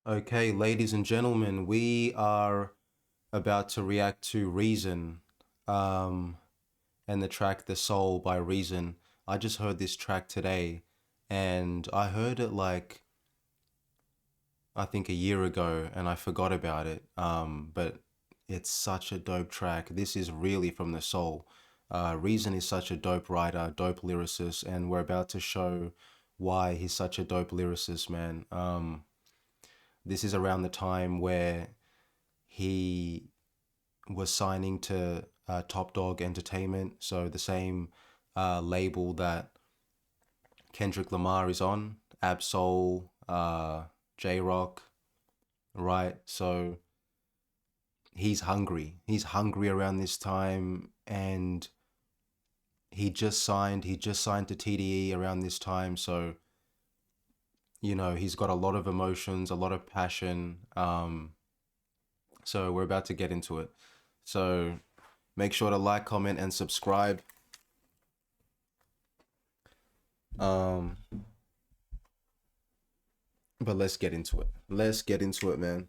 Okay, ladies and gentlemen, we are about to react to Reason, um, and the track The Soul by Reason. I just heard this track today, and I heard it like I think a year ago, and I forgot about it. But it's such a dope track. This is really from the soul. Reason is such a dope writer, dope lyricist, and we're about to show why he's such a dope lyricist, man. This is around the time where he was signing to Top Dog Entertainment, so the same label that Kendrick Lamar is on, Absol, J Rock, right? So he's hungry. He's hungry around this time, and he just signed. He just signed to TDE around this time, so he's got a lot of emotions, a lot of passion. So we're about to get into it. So make sure to like, comment, and subscribe. Um, but let's get into it. Let's get into it, man.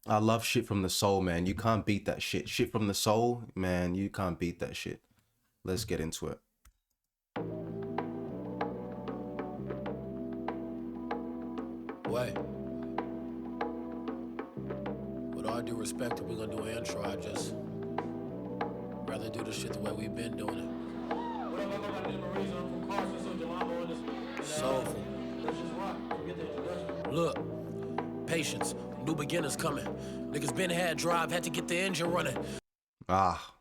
I love shit from the soul, man. You can't beat that shit. Shit from the soul, man. You can't beat that shit. Let's get into it. Wait. With all due respect, if we're gonna do an intro, I just rather do the shit the way we've been doing it. Soulful. Look, patience. New beginners coming. Niggas been had drive, had to get the engine running. Ah,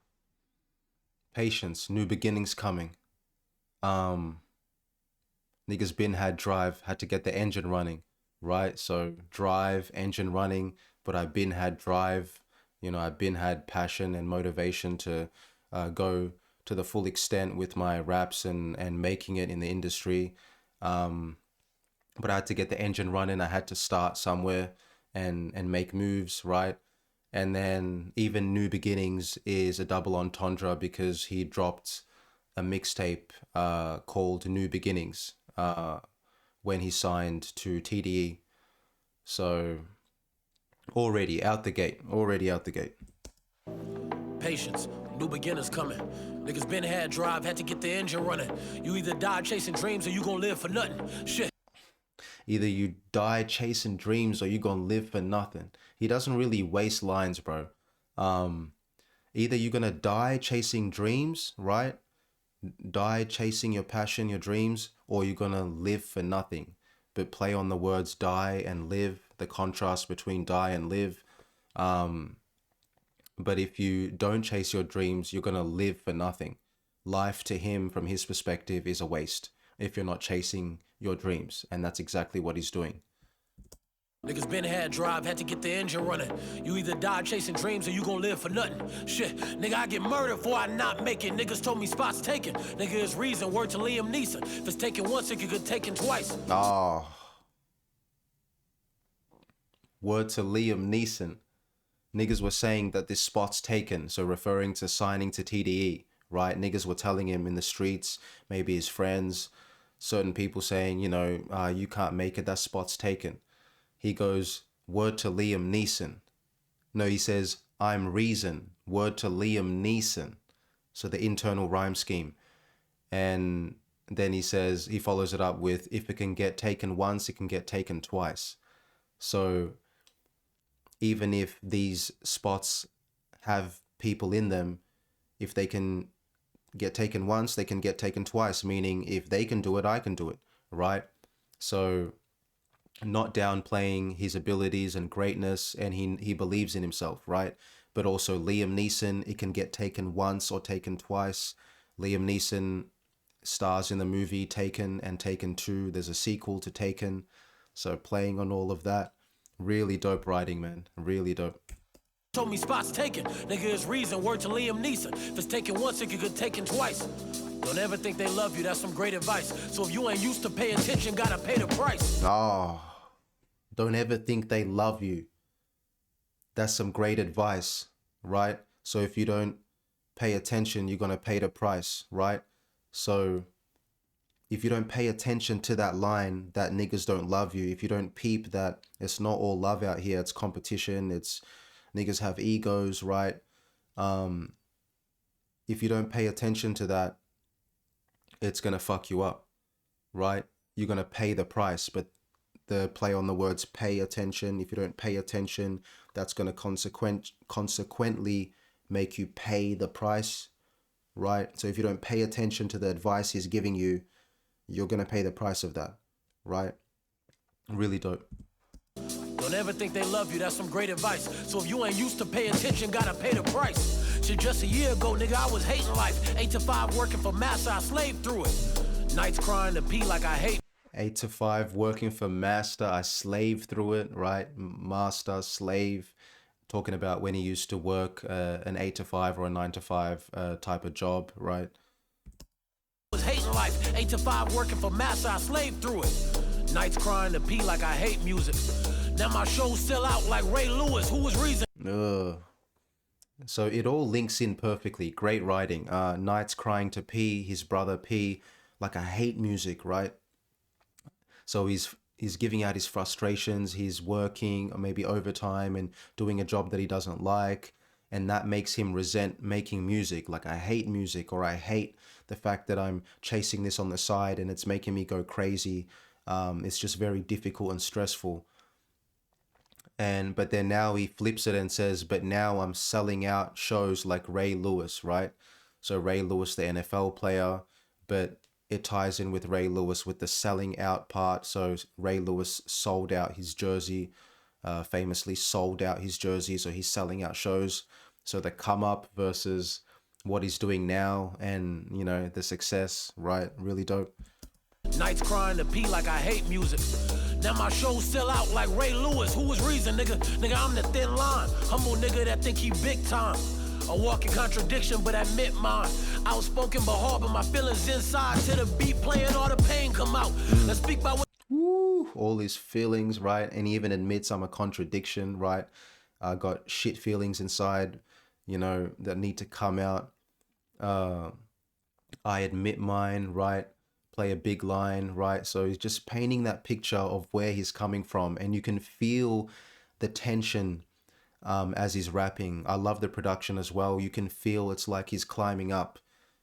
patience. New beginnings coming. Um, Niggas been had drive, had to get the engine running, right? So drive, engine running, but I've been had drive. I've been had passion and motivation to go to the full extent with my raps and making it in the industry. But I had to get the engine running. I had to start somewhere and make moves, right? And then even New Beginnings is a double entendre because he dropped a mixtape called New Beginnings when he signed to TDE. So already out the gate, already out the gate. Patience. New beginners coming. Niggas been had drive, had to get the engine running. You either die chasing dreams or you gon' live for nothing. Shit. Either you die chasing dreams or you gonna live for nothing. He doesn't really waste lines, bro. Um, Either you're gonna die chasing dreams, right? Die chasing your passion, your dreams, or you're gonna live for nothing. But play on the words die and live, the contrast between die and live. Um, but if you don't chase your dreams, you're gonna live for nothing. Life to him, from his perspective, is a waste if you're not chasing your dreams. And that's exactly what he's doing. Niggas been had drive, had to get the engine running. You either die chasing dreams or you gon' live for nothing. Shit, nigga, I get murdered before I not make it. Niggas told me spots taken. Nigga is reason, word to Liam Neeson. If it's taken once, it could get taken twice. Oh, word to Liam Neeson. Niggas were saying that this spot's taken, so referring to signing to TDE, right? Niggas were telling him in the streets, maybe his friends, certain people saying, you can't make it, that spot's taken. He goes, word to Liam Neeson. No, he says, I'm Reason, word to Liam Neeson. So the internal rhyme scheme. And then he follows it up with, if it can get taken once, it can get taken twice. So even if these spots have people in them, if they can get taken once, they can get taken twice, meaning if they can do it, I can do it, right? So not downplaying his abilities and greatness, and he believes in himself, right? But also Liam Neeson, it can get taken once or taken twice. Liam Neeson stars in the movie Taken and Taken 2. There's a sequel to Taken. So playing on all of that. Really dope writing, man. Really dope. Told me spots taken. Nigga is reason, word to Liam Neeson. If it's taken once, it could get taken twice. Don't ever think they love you, that's some great advice. So if you ain't used to pay attention, gotta pay the price. Oh, don't ever think they love you. That's some great advice, right? So if you don't pay attention, you're gonna pay the price, right? So if you don't pay attention to that line that niggas don't love you, if you don't peep that it's not all love out here, it's competition, it's niggas have egos, right? Um, if you don't pay attention to that, it's gonna fuck you up, right? You're gonna pay the price, but the play on the words pay attention. If you don't pay attention, that's gonna consequently make you pay the price, right? So if you don't pay attention to the advice he's giving you, you're gonna pay the price of that, right? Really dope. Don't ever think they love you, that's some great advice. So if you ain't used to pay attention, gotta pay the price. Shit, just a year ago, nigga, I was hating life. 8 to 5 working for Master, I slaved through it. Nights crying to pee like I hate. 8 to 5 working for Master, I slave through it, right? Master, slave, talking about when he used to work an 8 to 5 or a 9 to 5 type of job, right? Was hating life, 8 to 5 working for Master, I slaved through it. Nights crying to pee like I hate music. Now my show's still out like Ray Lewis, who was reason. So it all links in perfectly. Great writing. Nights crying to P, his brother P, like I hate music, right? So he's giving out his frustrations. He's working or maybe overtime and doing a job that he doesn't like, and that makes him resent making music. Like I hate music, or I hate the fact that I'm chasing this on the side and it's making me go crazy. It's just very difficult and stressful. But then now he flips it and says, but now I'm selling out shows like Ray Lewis, right? So Ray Lewis, the NFL player, but it ties in with Ray Lewis with the selling out part. So Ray Lewis sold out his jersey, famously sold out his jersey. So he's selling out shows. So the come up versus what he's doing now and, you know, the success, right? Really dope. Nights crying to pee like I hate music. Now my show's still out like Ray Lewis, who was reason, nigga. Nigga, I'm the thin line. Humble nigga that think he big time. A walking contradiction, but admit mine. Outspoken but hard, but my feelings inside. To the beat playing, all the pain come out. Let's speak about what. Woo, all his feelings, right? And he even admits I'm a contradiction, right? I got shit feelings inside, you know, that need to come out. I admit mine, right? Play a big line, right? So he's just painting that picture of where he's coming from, and you can feel the tension as he's rapping. I love the production as well. You can feel it's like he's climbing up.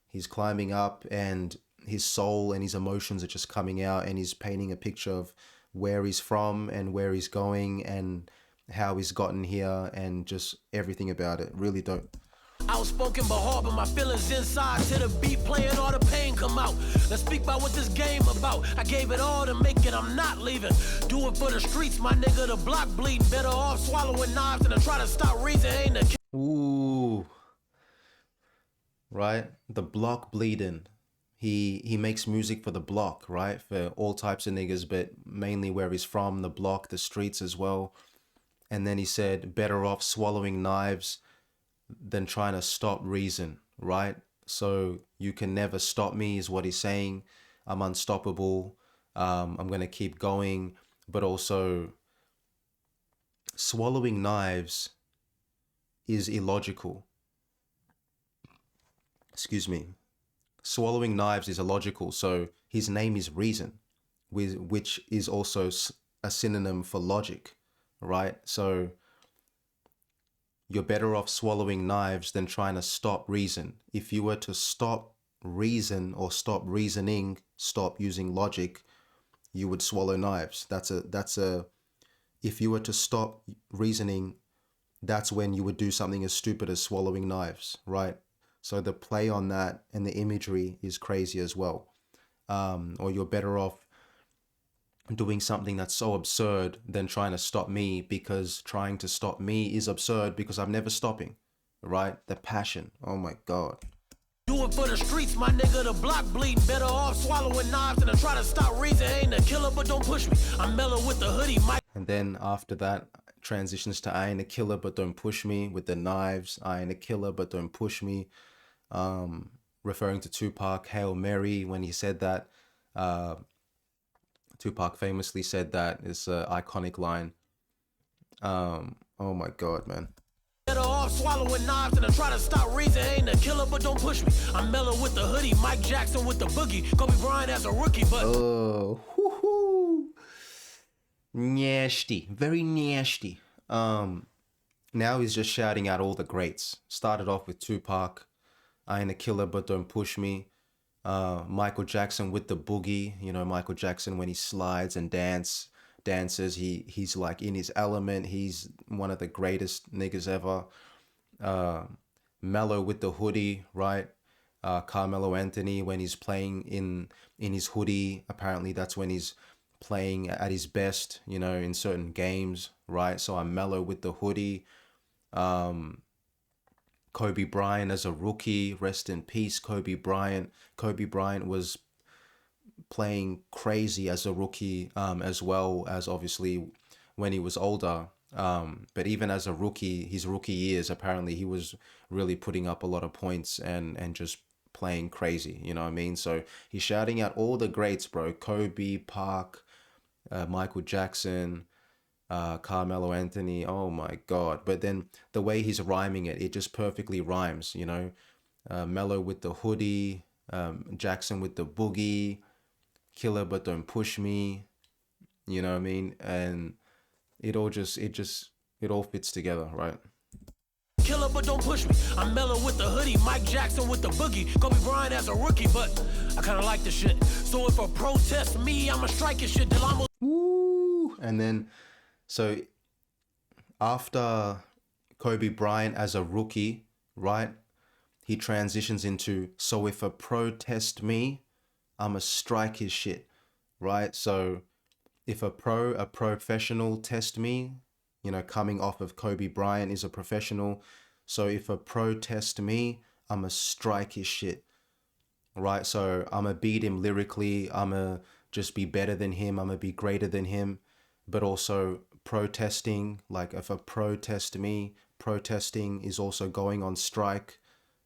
He's climbing up, and his soul and his emotions are just coming out, and he's painting a picture of where he's from and where he's going and how he's gotten here and just everything about it. Really dope. Outspoken but hard, but my feelings inside. To the beat playing, all the pain come out. Let's speak about what this game about. I gave it all to make it, I'm not leaving. Do it for the streets, my nigga, the block bleeding. Better off swallowing knives than to try to stop reason. Ain't a. Ooh. Right? The block bleeding. He makes music for the block, right? For all types of niggas, but mainly where he's from, the block, the streets as well. And then he said, better off swallowing knives than trying to stop reason, right? So you can never stop me is what he's saying. I'm unstoppable. I'm going to keep going. But also swallowing knives is illogical. Excuse me. Swallowing knives is illogical. So his name is Reason, which is also a synonym for logic, right? So you're better off swallowing knives than trying to stop reason. If you were to stop reason or stop reasoning, stop using logic, you would swallow knives. If you were to stop reasoning, that's when you would do something as stupid as swallowing knives, right? So the play on that and the imagery is crazy as well. Or you're better off doing something that's so absurd than trying to stop me, because trying to stop me is absurd because I'm never stopping, right? The passion. Oh my God. Do it for the streets, my nigga, the block bleeding. Better off swallowing knives than to try to stop reason. Ain't a killer, but don't push me. I'm mellow with the hoodie, Mike. And then after that transitions to I ain't a killer, but don't push me with the knives. I ain't a killer, but don't push me. Referring to Tupac, Hail Mary, when he said that. Tupac famously said that. It's an iconic line. Oh my God, man. Better off swallowing knives than to try to stop reason. Ain't a killer, but don't push me. I'm mellow with the hoodie, Mike Jackson with the boogie. Kobe Bryant as a rookie, but oh, whoo-hoo. Nasty, very nasty. Now he's just shouting out all the greats. Started off with Tupac, I ain't a killer, but don't push me. Michael Jackson with the boogie. You know, Michael Jackson when he slides and dances, he's like in his element. He's one of the greatest niggas ever. Mello with the hoodie, right? Carmelo Anthony when he's playing in his hoodie. Apparently that's when he's playing at his best, you know, in certain games, right? So I'm Mello with the hoodie. Kobe Bryant as a rookie, rest in peace, Kobe Bryant. Kobe Bryant was playing crazy as a rookie, as well as obviously when he was older. But even as a rookie, his rookie years, apparently he was really putting up a lot of points and just playing crazy, you know what I mean? So he's shouting out all the greats, bro. Kobe, Park, Michael Jackson, Carmelo Anthony. Oh my God. But then the way he's rhyming it, it just perfectly rhymes, you know? Mello with the hoodie, Jackson with the boogie, killer but don't push me, you know what I mean? And it all fits together, right? killer, but don't push me. I'm Mellow with the hoodie, Mike Jackson with the boogie. Kobe Bryant as a rookie, but I kind of like the shit. So if a protest me, I'ma strike his shit till I'm... Woo! And then, so after Kobe Bryant as a rookie, right? He transitions into, so if a protest me, I'ma strike his shit, right? So if a professional test me, you know, coming off of Kobe Bryant is a professional. So if a pro test me, I'ma strike his shit, right? So I'ma beat him lyrically. I'ma just be better than him. I'ma be greater than him. But also protesting, like if a protest me, protesting is also going on strike,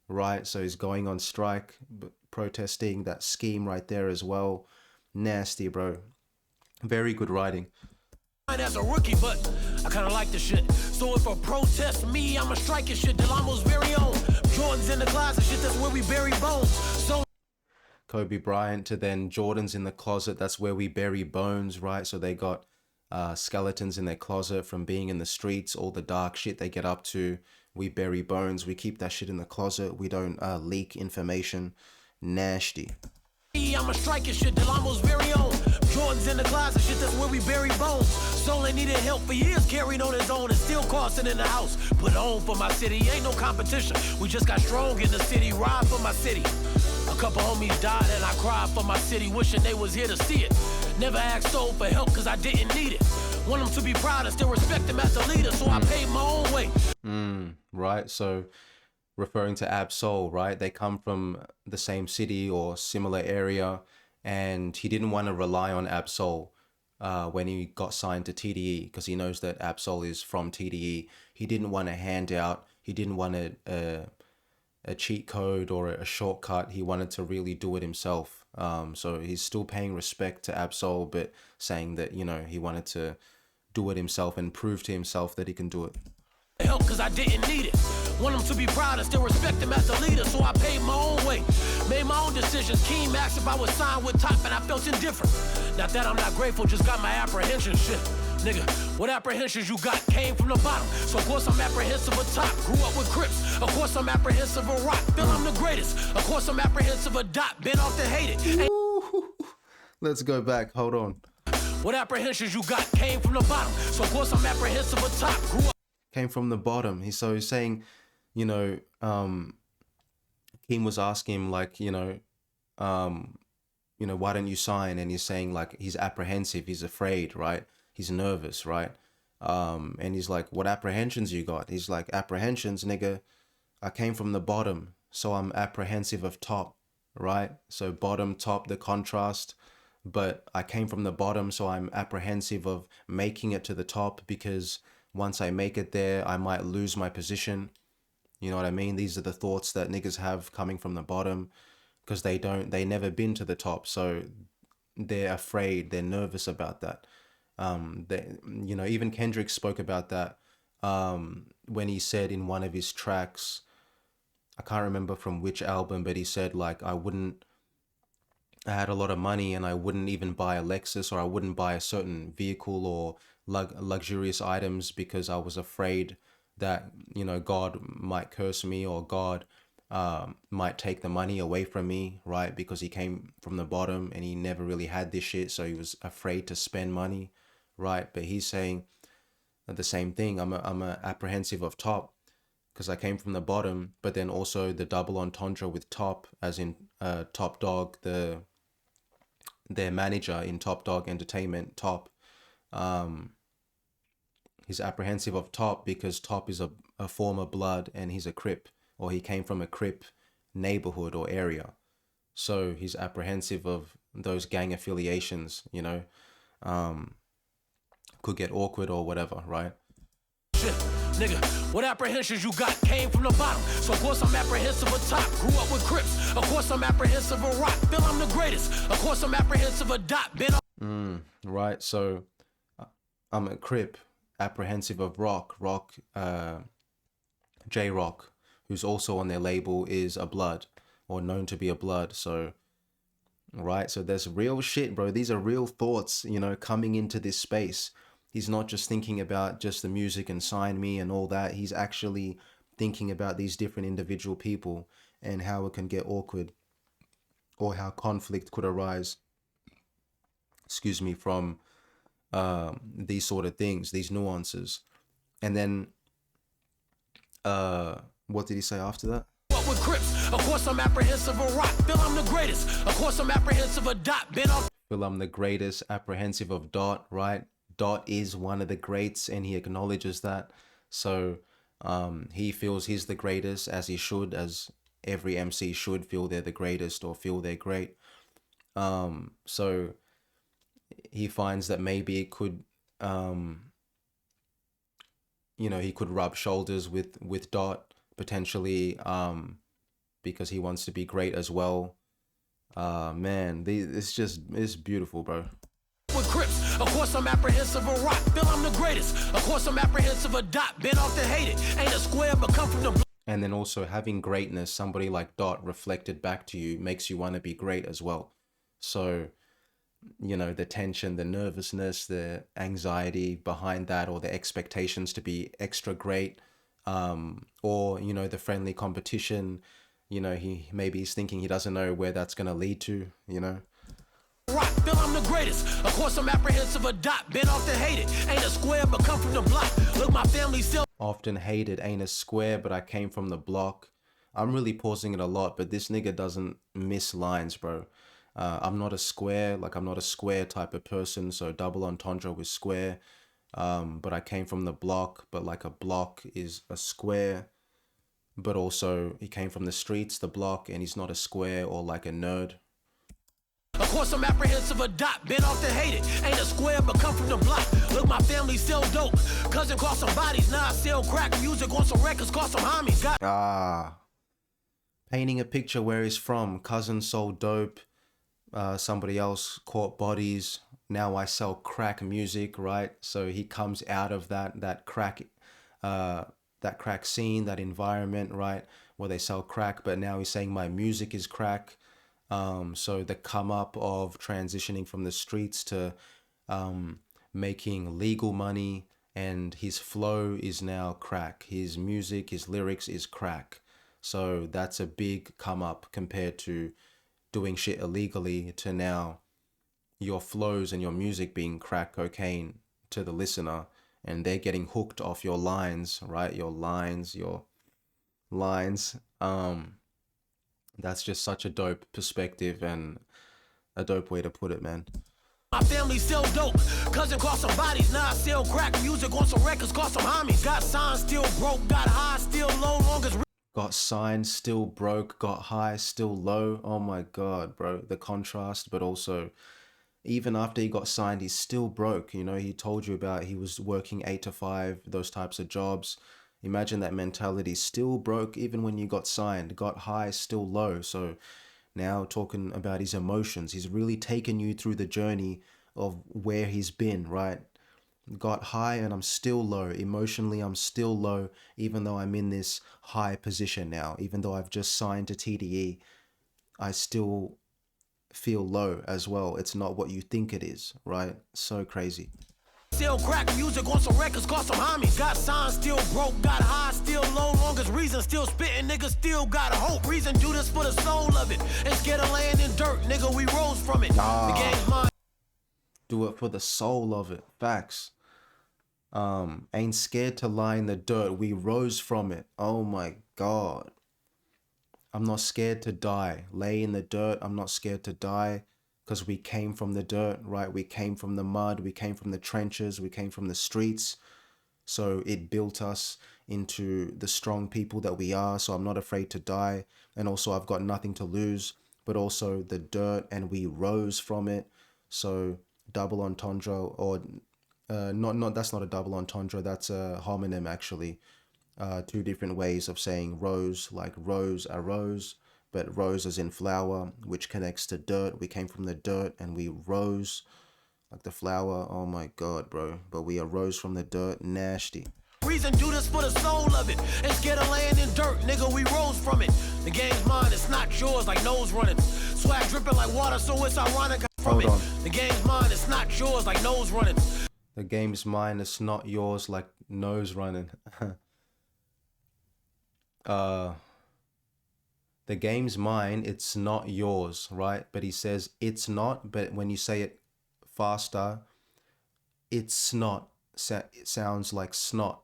right? So he's going on strike, but protesting, that scheme right there as well. Nasty, bro. Very good writing. As a rookie, but I kind of like the shit. So if a protest me, I'ma strike his shit. Delamo's very own. Jordan's in the closet, shit, that's where we bury bones. So Kobe Bryant to then Jordan's in the closet, that's where we bury bones, right? So they got skeletons in their closet from being in the streets, all the dark shit they get up to. We bury bones, we keep that shit in the closet. We don't leak information. Nasty. I'ma strike his shit, Delamo's very own. Jordan's in the closet, shit, that's where we bury bones. Soul ain't needed help for years, carried on his own and still costing in the house. Put on for my city, ain't no competition. We just got strong in the city, ride for my city. A couple homies died and I cried for my city, wishing they was here to see it. Never asked Soul for help cause I didn't need it. Want him to be proud and still respect him as a leader, so I paid my own way. Right, so referring to Ab Soul, right? They come from the same city or similar area, and he didn't want to rely on Ab Soul when he got signed to TDE because he knows that Ab Soul is from TDE. He didn't want a handout. He didn't want a cheat code or a shortcut. He wanted to really do it himself. So he's still paying respect to Ab Soul, but saying that, you know, he wanted to do it himself and prove to himself that he can do it. Help cause I didn't need it. Want him to be proud and still respect him as a leader, so I paid my own way. Made my own decisions. Keem asked if I was signed with Top and I felt indifferent. Not that I'm not grateful, just got my apprehension shit. Nigga, what apprehensions you got came from the bottom. So of course I'm apprehensive of Top. Grew up with Crips. Of course I'm apprehensive of Rock. Feel I'm the greatest. Of course I'm apprehensive of Dot. Been off the hate it. Let's go back. Hold on. What apprehensions you got came from the bottom. So of course I'm apprehensive of Top. Grew up. Came from the bottom. He's saying, you know, Keem was asking him like, you know, why don't you sign? And he's saying like he's apprehensive, he's afraid, right? He's nervous, right? And he's like, what apprehensions you got? He's like, apprehensions, nigga. I came from the bottom, so I'm apprehensive of top, right? So bottom, top, the contrast. But I came from the bottom, so I'm apprehensive of making it to the top because once I make it there, I might lose my position. You know what I mean? These are the thoughts that niggas have coming from the bottom because they never been to the top. So they're afraid, they're nervous about that. You know, even Kendrick spoke about that when he said in one of his tracks, I can't remember from which album, but he said like I had a lot of money and I wouldn't even buy a Lexus, or I wouldn't buy a certain vehicle or luxurious items because I was afraid that, God might curse me, or God might take the money away from me, right? Because he came from the bottom and he never really had this shit, so he was afraid to spend money, right? But he's saying the same thing. I'm a apprehensive of top because I came from the bottom, but then also the double entendre with Top, as in Top Dog, their manager in Top Dog Entertainment, Top. Um, he's apprehensive of Top because Top is a former blood and he's a Crip, or he came from a Crip neighborhood or area. So he's apprehensive of those gang affiliations, could get awkward or whatever, right? Shit, nigga, what apprehensions you got came from the bottom. So of course I'm apprehensive of top. Grew up with Crips. Of course I'm apprehensive of rock. Feel I'm the greatest. Of course I'm apprehensive of dot. Been Right. So I'm a Crip, apprehensive of rock. J Rock, who's also on their label, is a blood, or known to be a blood. So, right. So there's real shit, bro. These are real thoughts, coming into this space. He's not just thinking about just the music and sign me and all that. He's actually thinking about these different individual people and how it can get awkward, or how conflict could arise, excuse me, from these sort of things, these nuances. And then what did he say after that? with Crips. Of course I'm apprehensive of rock. Feel I'm the greatest. Of course I'm apprehensive of dot. Been off. Feel I'm the greatest, apprehensive of Dot, right? Dot is one of the greats and he acknowledges that. So he feels he's the greatest, as he should, as every MC should feel they're the greatest or feel they're great. So he finds that maybe it could, he could rub shoulders with Dot potentially, because he wants to be great as well. Man, it's beautiful, bro. With Crips. Of course I'm apprehensive of rock. Feel I'm the greatest. Of course I'm apprehensive of dot. Been off the hated. Ain't a square but come from the. And then also having greatness, somebody like Dot reflected back to you, makes you want to be great as well. So, the tension, the nervousness, the anxiety behind that, or the expectations to be extra great, or, the friendly competition, he's thinking he doesn't know where that's going to lead to, Rock, feel I'm the greatest. Of course I'm apprehensive of dot. Been off the hated. Ain't a square but come from the block. Look, my family still. Often hated, ain't a square, but I came from the block. I'm really pausing it a lot, but this nigga doesn't miss lines, bro. I'm not a square, like I'm not a square type of person, so double entendre with square. But I came from the block, but like a block is a square. But also he came from the streets, the block, and he's not a square or like a nerd. Of course I'm apprehensive of dot. Been off the hated. Ain't a square but come from the block. Look, my family still dope. Cousin cross some bodies. Now I sell crack music on some records. Call some homies. Got painting a picture where he's from. Cousin sold dope. Somebody else caught bodies. Now I sell crack music, right? So he comes out of that crack scene, that environment, right, where they sell crack. But now he's saying my music is crack. So the come up of transitioning from the streets to making legal money, and his flow is now crack. His music, his lyrics is crack. So that's a big come up compared to doing shit illegally, to now your flows and your music being crack cocaine to the listener, and they're getting hooked off your lines, right? Your lines. That's just such a dope perspective and a dope way to put it, man. my family still dope. Cousin cross some bodies. Now I sell crack music on some records. Call some homies. Got signed, still broke. Got high, still low. Long as. Got signed, still broke. Got high, still low. Oh my god, bro. The contrast, but also, even after he got signed, he's still broke. He told you about he was working 8 to 5, those types of jobs. Imagine that mentality. Still broke even when you got signed. Got high, still low. So now talking about his emotions, he's really taken you through the journey of where he's been, right? got high and I'm still low. Emotionally, I'm still low, even though I'm in this high position now. Even though I've just signed to TDE, I still feel low as well. It's not what you think it is, right? So crazy. Still crack music on some records, got some homies. Got signs, still broke, got high, still low. Longest reason, still spitting, nigga, still got hope. Reason, do this for the soul of it. Ain't scared of laying in dirt, nigga, we rose from it. The game's mine. Do it for the soul of it. Facts. Ain't scared to lie in the dirt. We rose from it. Oh my God. I'm not scared to die. Lay in the dirt. I'm not scared to die because we came from the dirt, right? We came from the mud. We came from the trenches. We came from the streets. So it built us into the strong people that we are. So I'm not afraid to die. And also I've got nothing to lose, but also the dirt, and we rose from it. So double entendre, or not that's not a double entendre, that's a homonym actually. Two different ways of saying rose, like rose arose, but rose as in flower, which connects to dirt. We came from the dirt and we rose like the flower. Oh my God, bro. But we arose from the dirt. Nasty. Reason, do this for the soul of it. Ain't scared of laying in dirt, nigga, we rose from it. The game's mine, it's not yours, like nose running. Swag dripping like water, so it's ironic from Hold it. on. The game's mine, it's not yours, like nose running. The game's mine, it's not yours, like nose running. The game's mine, it's not yours, right? But he says it's not, but when you say it faster, it's snot. It sounds like snot.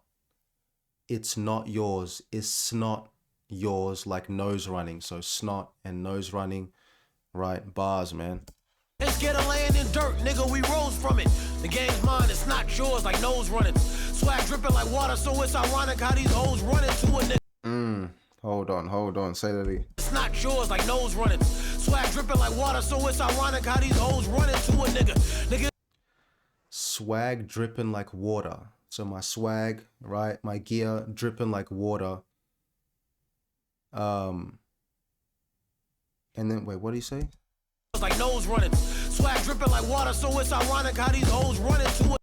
It's not yours. It's not yours, like nose running. So snot and nose running, right? Bars, man. Ain't scared of laying in dirt, nigga, we rose from it. The game's mine, it's not yours, like nose running. Swag dripping like water, so it's ironic how these hoes run into a nigga. Hold on. Say that again. It's not yours, like nose running. Swag dripping like water, so it's ironic how these hoes run into a nigga. Nigga. Swag dripping like water. So my swag, right? My gear dripping like water. And then wait, what do you say? Like nose running. Swag dripping like water, so it's ironic how these hoes run into it.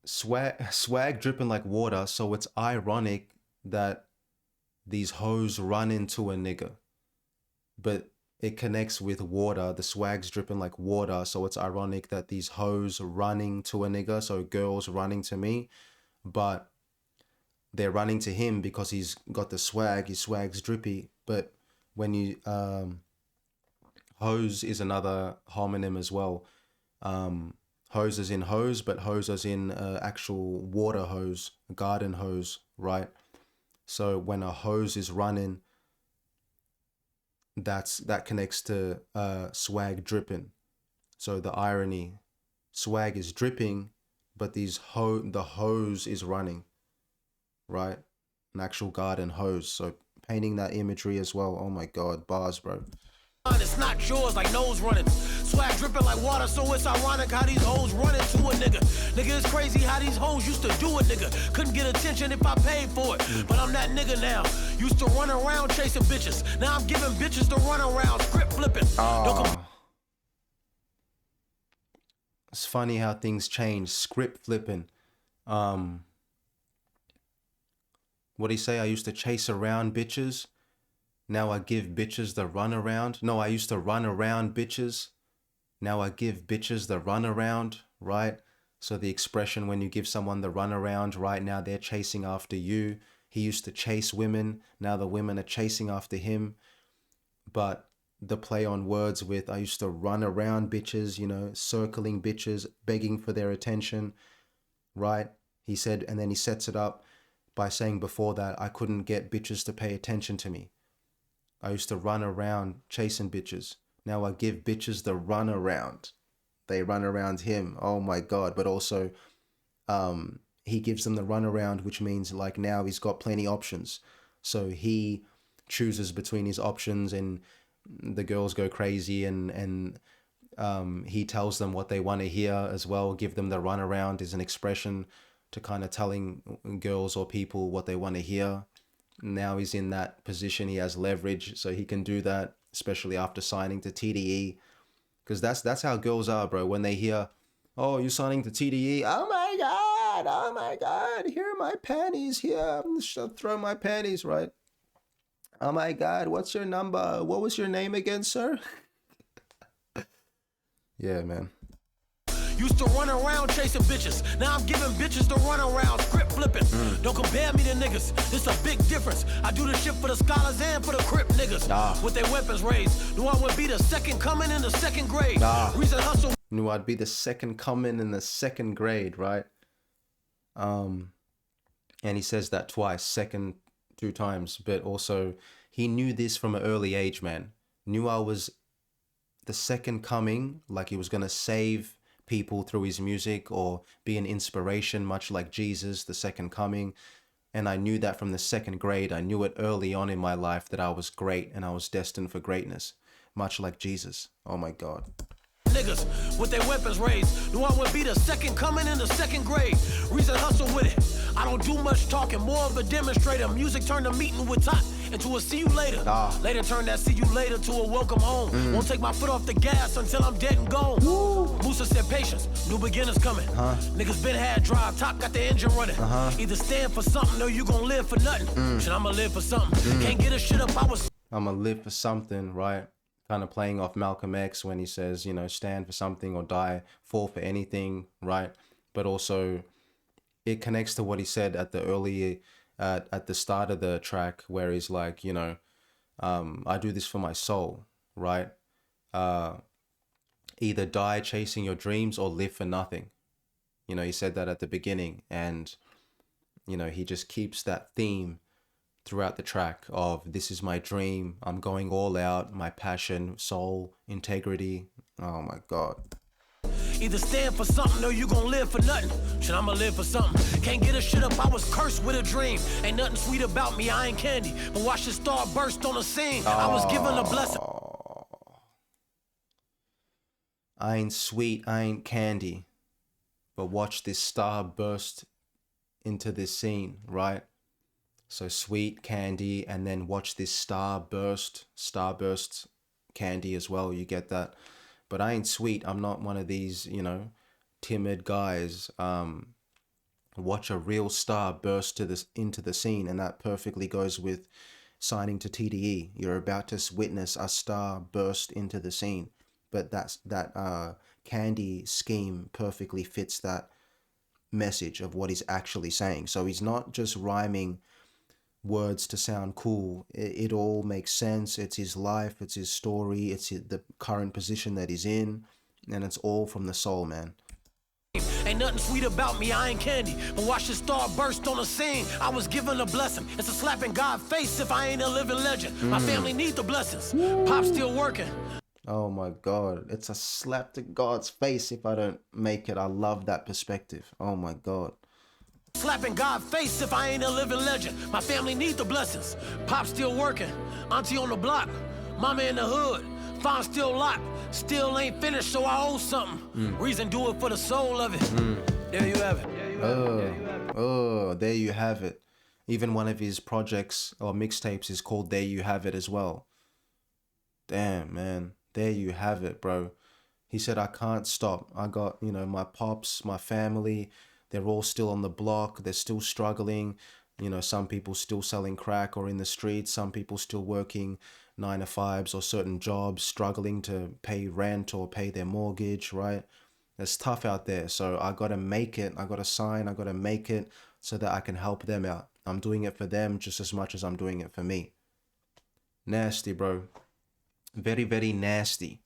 Swag dripping like water, so it's ironic that these hoes run into a nigga. But it connects with water. The swag's dripping like water, so it's ironic that these hoes running to a nigga, so girls running to me, but they're running to him because he's got the swag. His swag's drippy. But when you hose is another homonym as well. Hose as in hose, but hose as in actual water hose, garden hose, right? So when a hose is running, that connects to swag dripping. So the irony, swag is dripping, but the hose is running, right? An actual garden hose. So painting that imagery as well. Oh my God, bars, bro. It's not yours, like nose running. Swag dripping like water, so it's ironic how these hoes run into a nigga. Nigga, it's crazy how these hoes used to do a nigga. Couldn't get attention if I paid for it. But I'm that nigga now. Used to run around chasing bitches. Now I'm giving bitches to run around, script flipping. It's funny how things change. Script flipping. What do you say? I used to chase around bitches. Now I give bitches the run around. No, I used to run around bitches. Now I give bitches the run around, right? So the expression when you give someone the run around, right now they're chasing after you. He used to chase women. Now the women are chasing after him. But the play on words with I used to run around bitches, you know, circling bitches, begging for their attention, right? He said, and then he sets it up by saying before that, I couldn't get bitches to pay attention to me. I used to run around chasing bitches. Now I give bitches the run around. They run around him. Oh my God. But also, he gives them the run around, which means like now he's got plenty options. So he chooses between his options and the girls go crazy and he tells them what they want to hear as well. Give them the run around is an expression to kind of telling girls or people what they want to hear. Now he's in that position. He has leverage, so he can do that, especially after signing to TDE. Because that's how girls are, bro. When they hear Oh, you're signing to TDE? Oh my god! Oh my god! Here are my panties. Here, throw my panties, right? Oh my god! What's your number? What was your name again, sir? Yeah, man. Used to run around chasing bitches. Now I'm giving bitches to run around, script flipping. Don't compare me to niggas. This a big difference. I do the shit for the scholars and for the crip niggas. With their weapons raised. Knew I would be the second coming in the second grade. Reason hustle. Knew I'd be the second coming in the second grade, right? And he says that twice, second 2 times, but also he knew this from an early age, man. Knew I was the second coming, like he was gonna save people through his music or be an inspiration, much like Jesus, the second coming. And I knew that from the second grade. I knew it early on in my life that I was great and I was destined for greatness, much like Jesus. Oh my God. Niggas with their weapons raised. Knew I would be the second coming in the second grade. Reason hustle with it. I don't do much talking, more of a demonstrator. Music turned a meeting with Tot into a see you later. Later turned that see you later to a welcome home. Won't take my foot off the gas until I'm dead and gone. Musa said patience, new beginners coming. Niggas been had drive, Top got the engine running. Either stand for something or you gon' live for nothing. Shit, I'ma live for something. Can't get a shit up, I'ma live for something, right? Kind of playing off Malcolm X when he says, you know, stand for something or die, fall for anything, right? But also it connects to what he said at the early, at the start of the track where he's like, you know, I do this for my soul, right? Either die chasing your dreams or live for nothing. You know, he said that at the beginning, and, you know, he just keeps that theme throughout the track of this is my dream, I'm going all out, my passion, soul, integrity. Oh my God. Either stand for something or you gon' live for nothing. Shit, I'ma live for something. Can't get a shit up, I was cursed with a dream. Ain't nothing sweet about me, I ain't candy. But watch the star burst on the scene. I was given a blessing. I ain't sweet, I ain't candy. But watch this star burst into this scene, right? So sweet, candy, and then watch this starburst candy as well. You get that? But I ain't sweet. I'm not one of these, you know, timid guys. Watch a real star burst into the scene, and that perfectly goes with signing to TDE. You're about to witness a star burst into the scene, but that candy scheme perfectly fits that message of what he's actually saying. So he's not just rhyming words to sound cool. It all makes sense. It's his life, it's his story, it's the current position that he's in, and it's all from the soul, man. Ain't nothing sweet about me, I ain't candy. But watch the star burst on the scene. I was given a blessing. It's a slap in God's face if I ain't a living legend. My family need the blessings. Pop's still working. Oh my God. It's a slap to God's face if I don't make it. I love that perspective. Oh my God. Slapping God's face if I ain't a living legend. My family need the blessings. Pop still working. Auntie on the block. Mama in the hood. Farm still locked. Still ain't finished, so I owe something. Reason do it for the soul of it. There you have it. There you have it. Even one of his projects or mixtapes is called There You Have It as well. Damn, man. There you have it, bro. He said, I can't stop. I got, you know, my pops, my family. They're all still on the block. They're still struggling. You know, some people still selling crack or in the streets. Some people still working 9-to-5s or certain jobs, struggling to pay rent or pay their mortgage, right? It's tough out there. So I got to make it. I got to sign. I got to make it so that I can help them out. I'm doing it for them just as much as I'm doing it for me. Nasty, bro. Very, very nasty.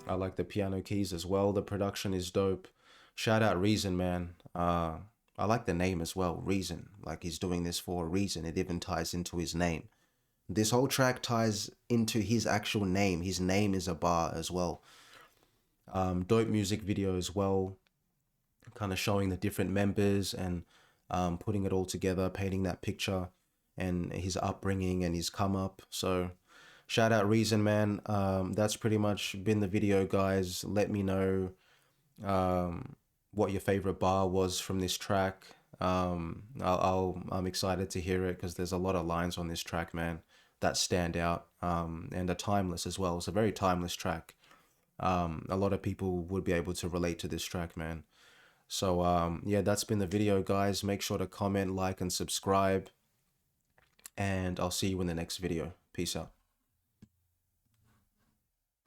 I like the piano keys as well. The production is dope. Shout out Reason, man. I like the name as well, Reason. Like he's doing this for a reason. It even ties into his name. This whole track ties into his actual name. His name is a bar as well. Dope music video as well. Kind of showing the different members and putting it all together, painting that picture and his upbringing and his come up. So shout out Reason, man. That's pretty much been the video, guys. Let me know what your favorite bar was from this track. I'm excited to hear it because there's a lot of lines on this track, man, that stand out, and are timeless as well. It's a very timeless track. A lot of people would be able to relate to this track, man. So yeah, that's been the video, guys. Make sure to comment, like, and subscribe, and I'll see you in the next video. Peace out.